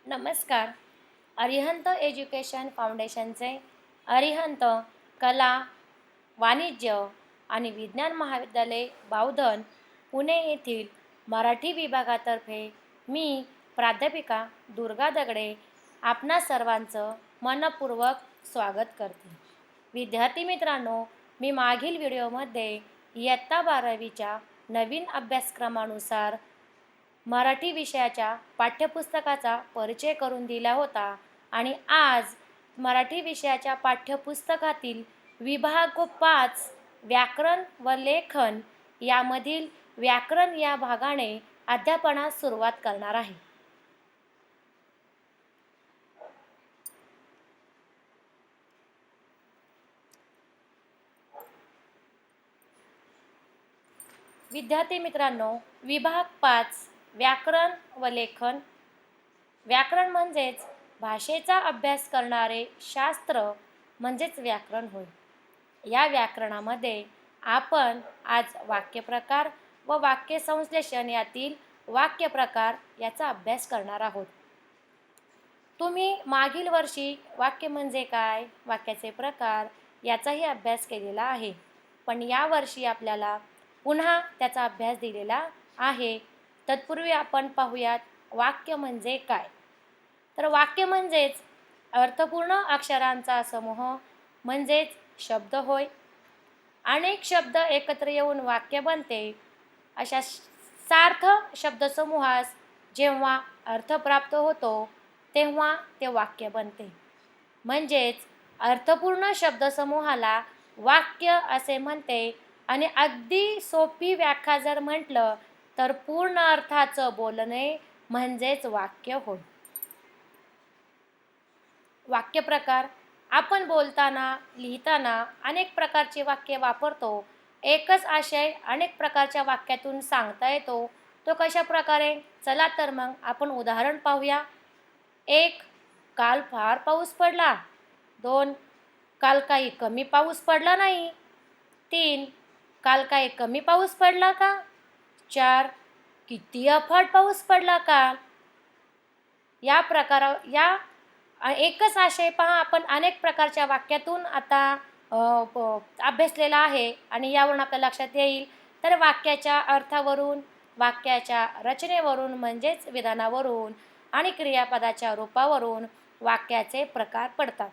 नमस्कार. अरिहंत एज्युकेशन फाउंडेशनचे अरिहंत कला, वाणिज्य आणि विज्ञान महाविद्यालय बावधन पुणे येथील मराठी विभागातर्फे मी प्राध्यापिका दुर्गा दगडे आपणा सर्वांचं मनपूर्वक स्वागत करते. विद्यार्थी मित्रांनो, मी मागील व्हिडिओमध्ये इयत्ता 12वीच्या नवीन अभ्यासक्रमानुसार मराठी विषयाच्या पाठ्यपुस्तकाचा परिचय करून दिला होता आणि आज मराठी विषयाच्या पाठ्यपुस्तकातील विभाग 5 व्याकरण व लेखन यामधील व्याकरण या भागाने अध्यापनास सुरुवात करणार आहे. विद्यार्थी मित्रांनो, विभाग 5 व्याकरण व लेखन. व्याकरण म्हणजेच भाषेचा अभ्यास करणारे शास्त्र म्हणजेच व्याकरण होय. या व्याकरणामध्ये आपण आज वाक्यप्रकार व वाक्यसंश्लेषण यातील वाक्यप्रकार याचा अभ्यास करणार आहोत. तुम्ही मागील वर्षी वाक्य म्हणजे काय, वाक्याचे प्रकार याचाही अभ्यास केलेला आहे, पण यावर्षी आपल्याला पुन्हा त्याचा अभ्यास दिलेला आहे. तत्पूर्वी आपण पाहूयात वाक्य म्हणजे काय. तर वाक्य म्हणजेच अर्थपूर्ण अक्षरांचा समूह म्हणजेच शब्द होय. अनेक शब्द एकत्र येऊन वाक्य बनते. अशा सार्थ शब्दसमूहास जेव्हा अर्थ प्राप्त होतो तेव्हा ते वाक्य बनते. म्हणजेच अर्थपूर्ण शब्दसमूहाला वाक्य असे म्हणते. आणि अगदी सोपी व्याख्या जर म्हटलं तर पूर्ण अर्थाचं बोलणे म्हणजेच वाक्य होय. वाक्यप्रकार. आपण बोलताना लिहिताना अनेक प्रकारचे वाक्य वापरतो. एकच आशय अनेक प्रकारच्या वाक्यातून सांगता येतो. तो कशा प्रकारे? चला तर मग आपण उदाहरण पाहूया. 1. काल फार पाऊस पडला. 2. काल काही कमी पाऊस पडला नाही. 3. काल काही कमी पाऊस पडला का? 4. किती अफाट पाऊस पडला काल. या एकच आशय पहा आपण अनेक प्रकारच्या वाक्यातून आता अभ्यासलेला आहे आणि यावरून आपल्या लक्षात येईल. तर वाक्याच्या अर्थावरून, वाक्याच्या रचनेवरून म्हणजेच विधानावरून आणि क्रियापदाच्या रूपावरून वाक्याचे प्रकार पडतात.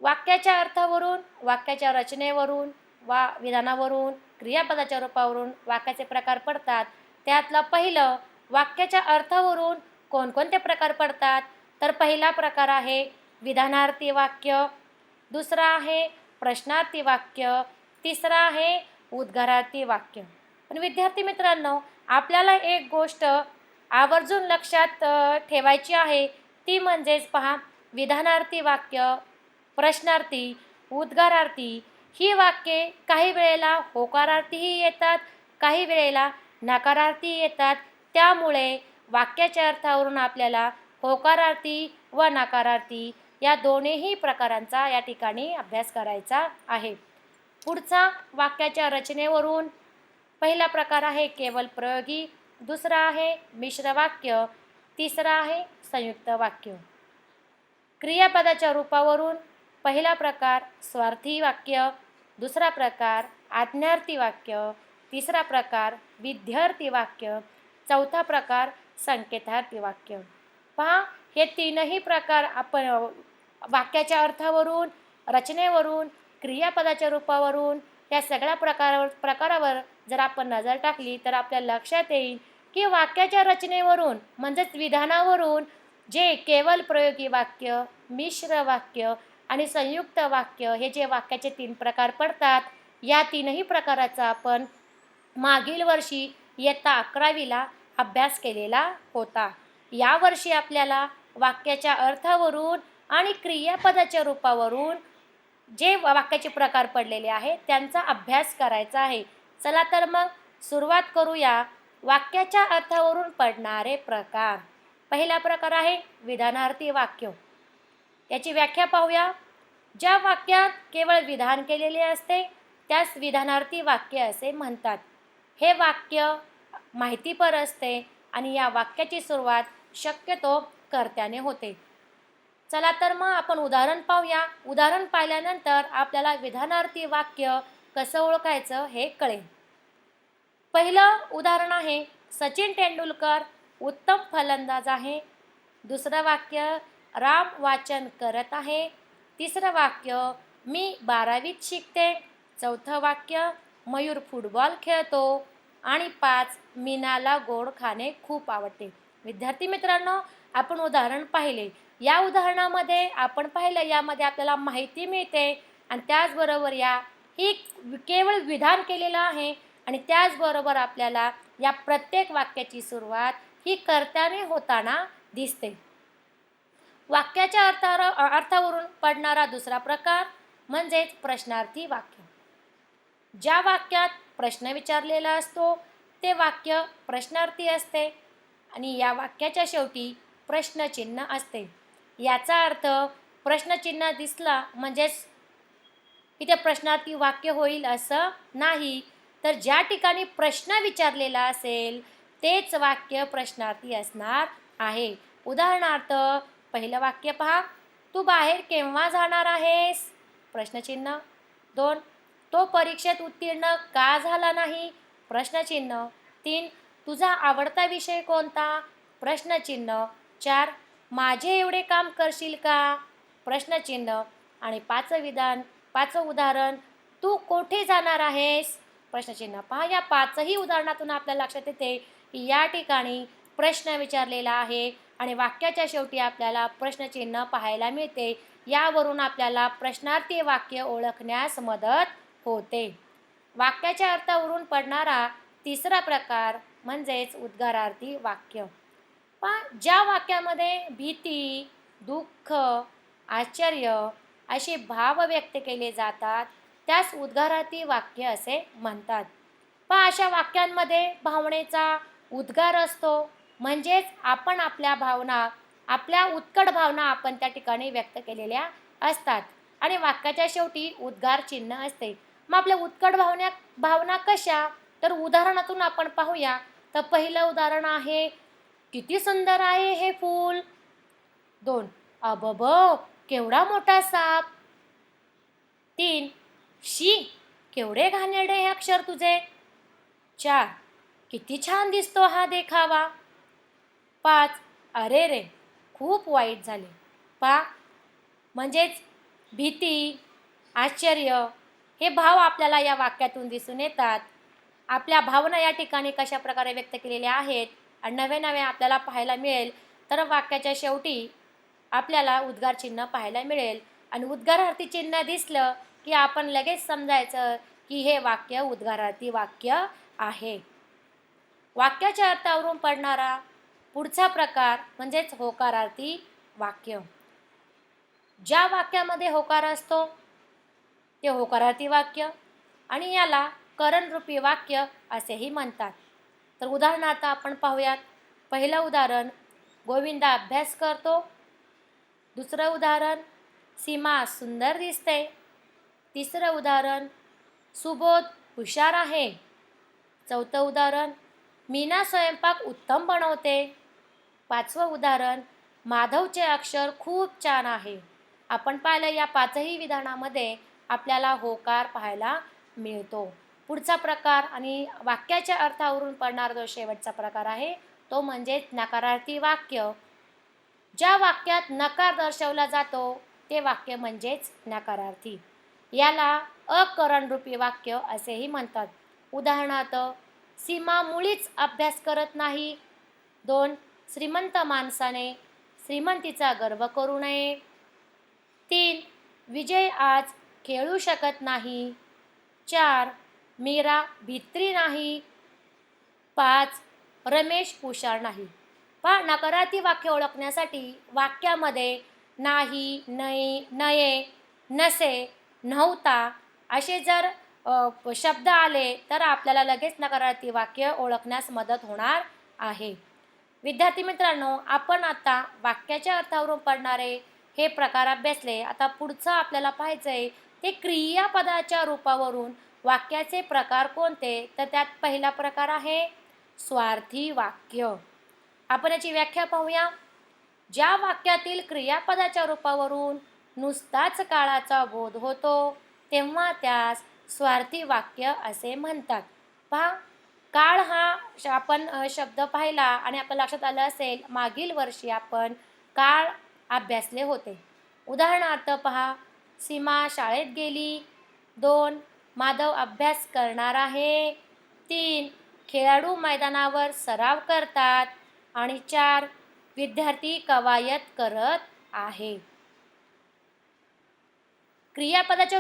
वाक्याच्या अर्थावरून, वाक्याच्या रचनेवरून वा विधानावरून, क्रियापदाच्या रूपावरून वाक्याचे प्रकार पडतात. त्यातलं पहिलं, वाक्याच्या अर्थावरून कोणकोणते प्रकार पडतात? तर पहिला प्रकार आहे विधानार्थी वाक्य, दुसरा आहे प्रश्नार्थी वाक्य, तिसरा आहे उद्गारार्थी वाक्य. पण विद्यार्थी मित्रांनो, आपल्याला एक गोष्ट आवर्जून लक्षात ठेवायची आहे, ती म्हणजेच पहा, विधानार्थी वाक्य, प्रश्नार्थी, उद्गारार्थी ही वाक्ये काही वेळेला होकारार्थीही येतात, काही वेळेला नकारार्थी येतात. त्यामुळे वाक्याच्या अर्थावरून आपल्याला होकारार्थी व नकारार्थी या दोन्हीही प्रकारांचा या ठिकाणी अभ्यास करायचा आहे. पुढचा वाक्याच्या रचनेवरून पहिला प्रकार आहे केवळ प्रयोगी, दुसरा आहे मिश्र वाक्य, तिसरा आहे संयुक्त वाक्य. क्रियापदाच्या रूपावरून पहिला प्रकार स्वार्थी वाक्य, दुसरा प्रकार आज्ञार्थी वाक्य, तिसरा प्रकार विध्यर्थी वाक्य, चौथा प्रकार संकेतार्थी वाक्य. पहा, हे तीनही प्रकार आपण वाक्याच्या अर्थावरून, रचनेवरून, क्रियापदाच्या रूपावरून या सगळ्या प्रकारावर जर आपण नजर टाकली तर आपल्या लक्षात येईल की वाक्याच्या रचनेवरून म्हणजेच विधानावरून जे केवळ प्रयोगी वाक्य, मिश्र वाक्य आणि संयुक्त वाक्य हे जे वाक्याचे 3 प्रकार पडतात, या तीनही प्रकाराचा आपण मागील वर्षी इयत्ता 11वीला अभ्यास केलेला होता. यावर्षी आपल्याला वाक्याच्या अर्थावरून आणि क्रियापदाच्या रूपावरून जे वाक्याचे प्रकार पडलेले आहेत त्यांचा अभ्यास करायचा आहे. चला तर मग सुरुवात करूया. वाक्याच्या अर्थावरून पडणारे प्रकार. पहिला प्रकार आहे विधानार्थी वाक्य. याची व्याख्या पाहूया. ज्या वाक्यात केवळ विधान केलेले असते त्यास विधानार्थी वाक्य असे म्हणतात. हे वाक्य माहितीपर असते आणि या वाक्याची सुरुवात शक्यतो कर्त्याने होते. चला तर मग आपण उदाहरण पाहूया. उदाहरण पाहिल्यानंतर आपल्याला विधानार्थी वाक्य कसं ओळखायचं हे कळेल. पहिलं उदाहरण आहे, सचिन तेंडुलकर उत्तम फलंदाज आहे. दुसरं वाक्य, राम वाचन करत आहे. तिसरं वाक्य, मी 12वीत शिकते. चौथं वाक्य, मयूर फुटबॉल खेळतो. आणि 5, मीनाला गोड खाणे खूप आवडते. विद्यार्थी मित्रांनो, आपण उदाहरण पाहिले. या उदाहरणामध्ये आपण पाहिलं, यामध्ये आपल्याला माहिती मिळते आणि त्याचबरोबर ही केवळ विधान केलेलं आहे आणि त्याचबरोबर आपल्याला या प्रत्येक वाक्याची सुरुवात ही कर्त्याने होताना दिसते. वाक्याच्या अर्थावरून पडणारा दुसरा प्रकार म्हणजेच प्रश्नार्थी वाक्य. ज्या वाक्यात प्रश्न विचारलेला असतो ते वाक्य प्रश्नार्थी असते आणि या वाक्याच्या शेवटी प्रश्नचिन्ह असते. याचा अर्थ प्रश्नचिन्ह दिसला म्हणजेच इथे प्रश्नार्थी वाक्य होईल असं नाही, तर ज्या ठिकाणी प्रश्न विचारलेला असेल तेच वाक्य प्रश्नार्थी असणार आहे. उदाहरणार्थ पहिलं वाक्य पहा, तू बाहेर केव्हा जाणार आहेस? प्रश्नचिन्ह. 2, तो परीक्षेत उत्तीर्ण का झाला नाही? प्रश्नचिन्ह. 3, तुझा आवडता विषय कोणता? प्रश्नचिन्ह. 4, माझे एवढे काम करशील का? प्रश्नचिन्ह. आणि 5वं उदाहरण, तू कोठे जाणार आहेस? प्रश्नचिन्ह. पहा, या 5ही उदाहरणातून आपल्या लक्षात येते की या ठिकाणी प्रश्न विचारलेला आहे आणि वाक्याच्या शेवटी आपल्याला प्रश्नचिन्ह पाहायला मिळते. यावरून आपल्याला प्रश्नार्थी वाक्य ओळखण्यास मदत होते. वाक्याच्या अर्थावरून पडणारा तिसरा प्रकार म्हणजेच उद्गारार्थी वाक्य. पण ज्या वाक्यामध्ये भीती, दुःख, आश्चर्य असे भाव व्यक्त केले जातात त्यास उद्गारार्थी वाक्य असे म्हणतात. पण अशा वाक्यांमध्ये भावनेचा उद्गार असतो, म्हणजेच आपण आपल्या उत्कट भावना आपण त्या ठिकाणी व्यक्त केलेल्या असतात आणि वाक्याच्या शेवटी उद्गार चिन्ह असते. मग आपल्या उत्कट भावना कशा? तर उदाहरणातून आपण पाहूया. तर पहिलं उदाहरण आहे, किती सुंदर आहे हे फूल. 2, अबब, केवढा मोठा साप. 3, शी, केवढे घाणेरडे हे अक्षर तुझे. 4, किती छान दिसतो हा देखावा. 5, अरे रे, खूप वाईट झाले. म्हणजेच भीती, आश्चर्य हे भाव आपल्याला या वाक्यातून दिसून येतात. आपल्या भावना या ठिकाणी कशा प्रकारे व्यक्त केलेल्या आहेत आणि नवे आपल्याला पाहायला मिळेल. तर वाक्याच्या शेवटी आपल्याला उद्गार चिन्ह पाहायला मिळेल आणि उद्गारार्थी चिन्ह दिसलं की आपण लगेच समजायचं की हे वाक्य उद्गारार्थी वाक्य आहे. वाक्याच्या अर्थावरून पडणारा पुढचा प्रकार म्हणजेच होकारार्थी वाक्य. ज्या वाक्यामध्ये होकार असतो ते होकारार्थी वाक्य आणि याला करणरूपी वाक्य असेही म्हणतात. तर उदाहरणार्थ आपण पाहूयात. पहिलं उदाहरण, गोविंदा अभ्यास करतो. दुसरं उदाहरण, सीमा सुंदर दिसते. तिसरं उदाहरण, सुबोध हुशार आहे. चौथं उदाहरण, मीना स्वयंपाक उत्तम बनवते. 5वं उदाहरण, माधवचे अक्षर खूप छान आहे. आपण पाहिलं या 5ही विधानामध्ये आपल्याला होकार पाहायला मिळतो. पुढचा प्रकार आणि वाक्याच्या अर्थावरून पडणारा जो शेवटचा प्रकार आहे तो म्हणजेच नकारार्थी वाक्य. ज्या वाक्यात नकार दर्शवला जातो ते वाक्य म्हणजेच नकारार्थी. याला अकरणरूपी वाक्य असेही म्हणतात. उदाहरणार्थ, सीमा मुळीच अभ्यास करत नाही. 2, श्रीमंत माणसाने श्रीमंतीचा गर्व करू नये. 3, विजय आज खेळू शकत नाही. 4, मीरा भित्री नाही. 5, रमेश हुशार नाही. पण नकारार्थी वाक्य ओळखण्यासाठी वाक्यामध्ये नाही, नाही, नये, नसे, नव्हता असे जर शब्द आले तर आपल्याला लगेच नकारार्थी वाक्य ओळखण्यास मदत होणार आहे. विद्यार्थी मित्रांनो, आपण आता वाक्याच्या अर्थावरून पडणारे हे प्रकार अभ्यासले. आता पुढचं आपल्याला पाहायचं आहे ते क्रियापदाच्या रूपावरून वाक्याचे प्रकार कोणते. तर त्यात पहिला प्रकार आहे स्वार्थी वाक्य. आपण याची व्याख्या पाहूया. ज्या वाक्यातील क्रियापदाच्या रूपावरून नुसताच काळाचा बोध होतो तेव्हा त्यास स्वार्थी वाक्य असे म्हणतात. पहा, काळ हा आपण शब्द पाहिला आणि आपल्या लक्षात आलं असेल मागील वर्षी आपण काळ अभ्यासले होते. उदाहरणार्थ पहा, सीमा शाळेत गेली. 2. माधव अभ्यास करणार आहे. 3. खेळाडू मैदानावर सराव करतात. आणि 4. विद्यार्थी कवायत करत आहे. क्रियापदाच्या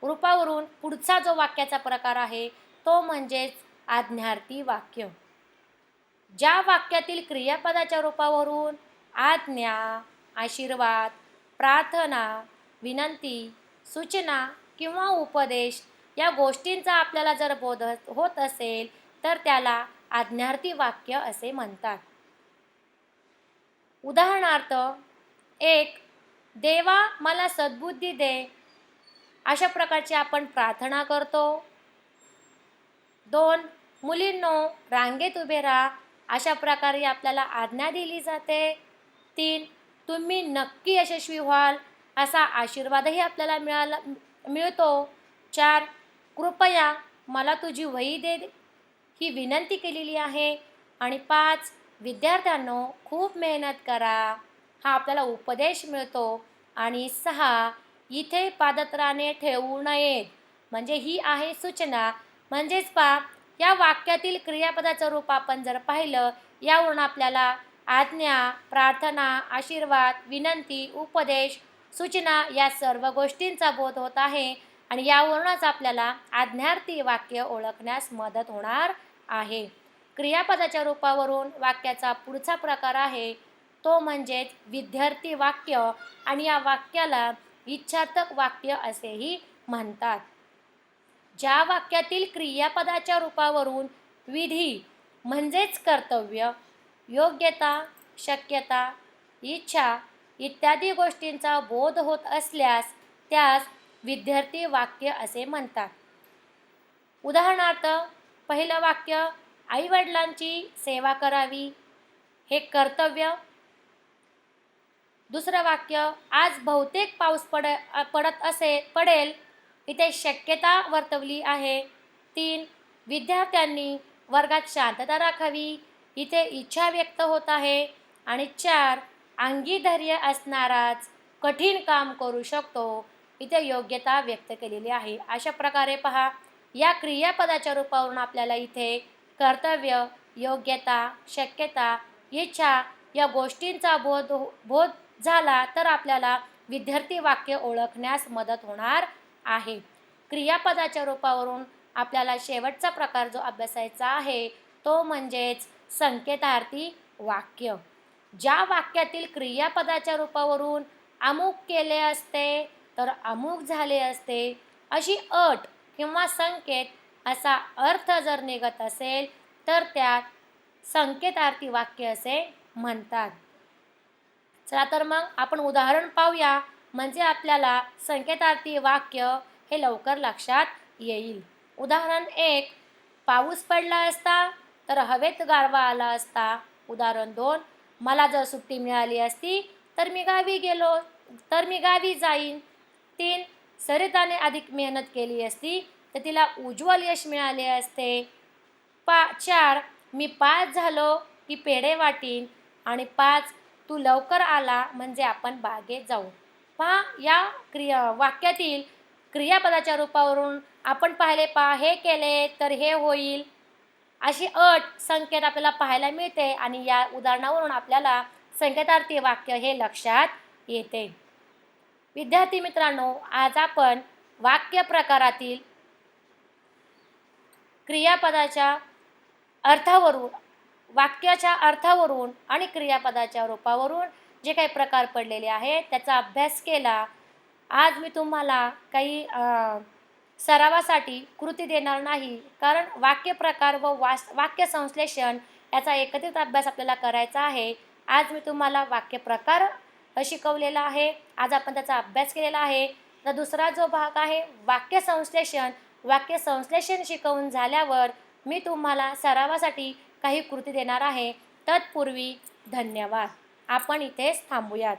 रूपावरून पुढचा जो वाक्याचा प्रकार आहे तो म्हणजेच आज्ञार्थी वाक्य. ज्या वाक्यातील क्रियापदाच्या रूपावरून आज्ञा, आशीर्वाद, प्रार्थना, विनंती, सूचना किंवा उपदेश या गोष्टींचा आपल्याला जर बोध होत असेल तर त्याला आज्ञार्थी वाक्य असे म्हणतात. उदाहरणार्थ, 1. देवा मला सद्बुद्धी दे, अशा प्रकारची आपण प्रार्थना करतो. 2. मुलींनो रांगेत उभे राहा, अशा प्रकारे आपल्याला आज्ञा दिली जाते. 3. तुम्ही नक्की यशस्वी व्हाल, असा आशीर्वादही आपल्याला मिळतो. 4. कृपया मला तुझी वही दे, ही विनंती केलेली आहे. आणि 5. विद्यार्थ्यांनो खूप मेहनत करा, हा आपल्याला उपदेश मिळतो. आणि 6. इथे पादत्राणे ठेवू नयेत, म्हणजे ही आहे सूचना. म्हणजेच पहा, या वाक्यातील क्रियापदाचं रूप आपण जर पाहिलं, यावरून आपल्याला आज्ञा, प्रार्थना, आशीर्वाद, विनंती, उपदेश, सूचना या सर्व गोष्टींचा बोध होत आहे. आणि यावरूनच आपल्याला आज्ञार्थी वाक्य ओळखण्यास मदत होणार आहे. क्रियापदाच्या रूपावरून वाक्याचा पुढचा प्रकार आहे तो म्हणजेच विद्यार्थी वाक्य, आणि या वाक्याला इच्छार्थक वाक्य असेही म्हणतात. ज्या वाक्यातील क्रियापदाच्या रूपावरून विधी म्हणजेच कर्तव्य, योग्यता, शक्यता, इच्छा इत्यादी गोष्टींचा बोध होत असल्यास त्यास विद्यार्थी वाक्य असे म्हणतात. उदाहरणार्थ, पहिलं वाक्य, आईवडिलांची सेवा करावी, हे कर्तव्य. दुसरं वाक्य, आज बहुतेक पाऊस पडेल, इथे शक्यता वर्तवली आहे. 3. विद्यार्थ्यांनी वर्गात शांतता राखावी, इथे इच्छा व्यक्त होत आहे. आणि 4. अंगी धैर्य असणाराच कठीण काम करू शकतो, इथे योग्यता व्यक्त केलेली आहे. अशा प्रकारे पहा, या क्रियापदाच्या रूपावरून आपल्याला इथे कर्तव्य, योग्यता, शक्यता, इच्छा या गोष्टींचा बोध झाला तर आपल्याला विद्यार्थी वाक्य ओळखण्यास मदत होणार आहे. क्रियापदाच्या रूपावरून आपल्याला शेवटचा प्रकार जो अभ्यासायचा आहे तो म्हणजेच संकेतार्थी वाक्य. ज्या वाक्यातील क्रियापदाच्या रूपावरून अमुक केले असते तर अमुक झाले असते, अशी अट किंवा संकेत असा अर्थ जर निघत असेल तर त्यात संकेतार्थी वाक्य असे म्हणतात. चला तर मग आपण उदाहरण पाहूया, म्हणजे आपल्याला संकेतार्थी वाक्य हे लवकर लक्षात येईल. उदाहरण 1. पाऊस पडला असता तर हवेत गारवा आला असता. उदाहरण 2. मला जर सुट्टी मिळाली असती तर मी गावी जाईन. 3. सरिताने अधिक मेहनत केली असती तर तिला उज्ज्वल यश मिळाले असते. 4. मी पास झालो की पेढे वाटीन. आणि 5. तू लवकर आला म्हणजे आपण बागेत जाऊ. पहा, या वाक्यातील क्रियापदाच्या रूपावरून आपण पाहिले, हे केले तर हे होईल, अशी अट संकेत आपल्याला पाहायला मिळते. आणि या उदाहरणावरून आपल्याला संकेतार्थी वाक्य हे लक्षात येते. विद्यार्थी मित्रांनो, आज आपण वाक्य प्रकारातील क्रियापदाच्या अर्थावरून, वाक्याच्या अर्थावरून आणि क्रियापदाच्या रूपावरून जे काही प्रकार पडलेले आहेत त्याचा अभ्यास केला. आज मी तुम्हाला काही सरावासाठी कृती देणार नाही, कारण वाक्यप्रकार व वाक्य संश्लेषण याचा एकत्रित अभ्यास आपल्याला करायचा आहे. आज मी तुम्हाला वाक्यप्रकार शिकवलेला आहे, आज आपण त्याचा अभ्यास केलेला आहे. तर दुसरा जो भाग आहे वाक्य संश्लेषण शिकवून झाल्यावर मी तुम्हाला सरावासाठी काही कृती देणार आहे. तत्पूर्वी धन्यवाद. आपण इथेच थांबूयात.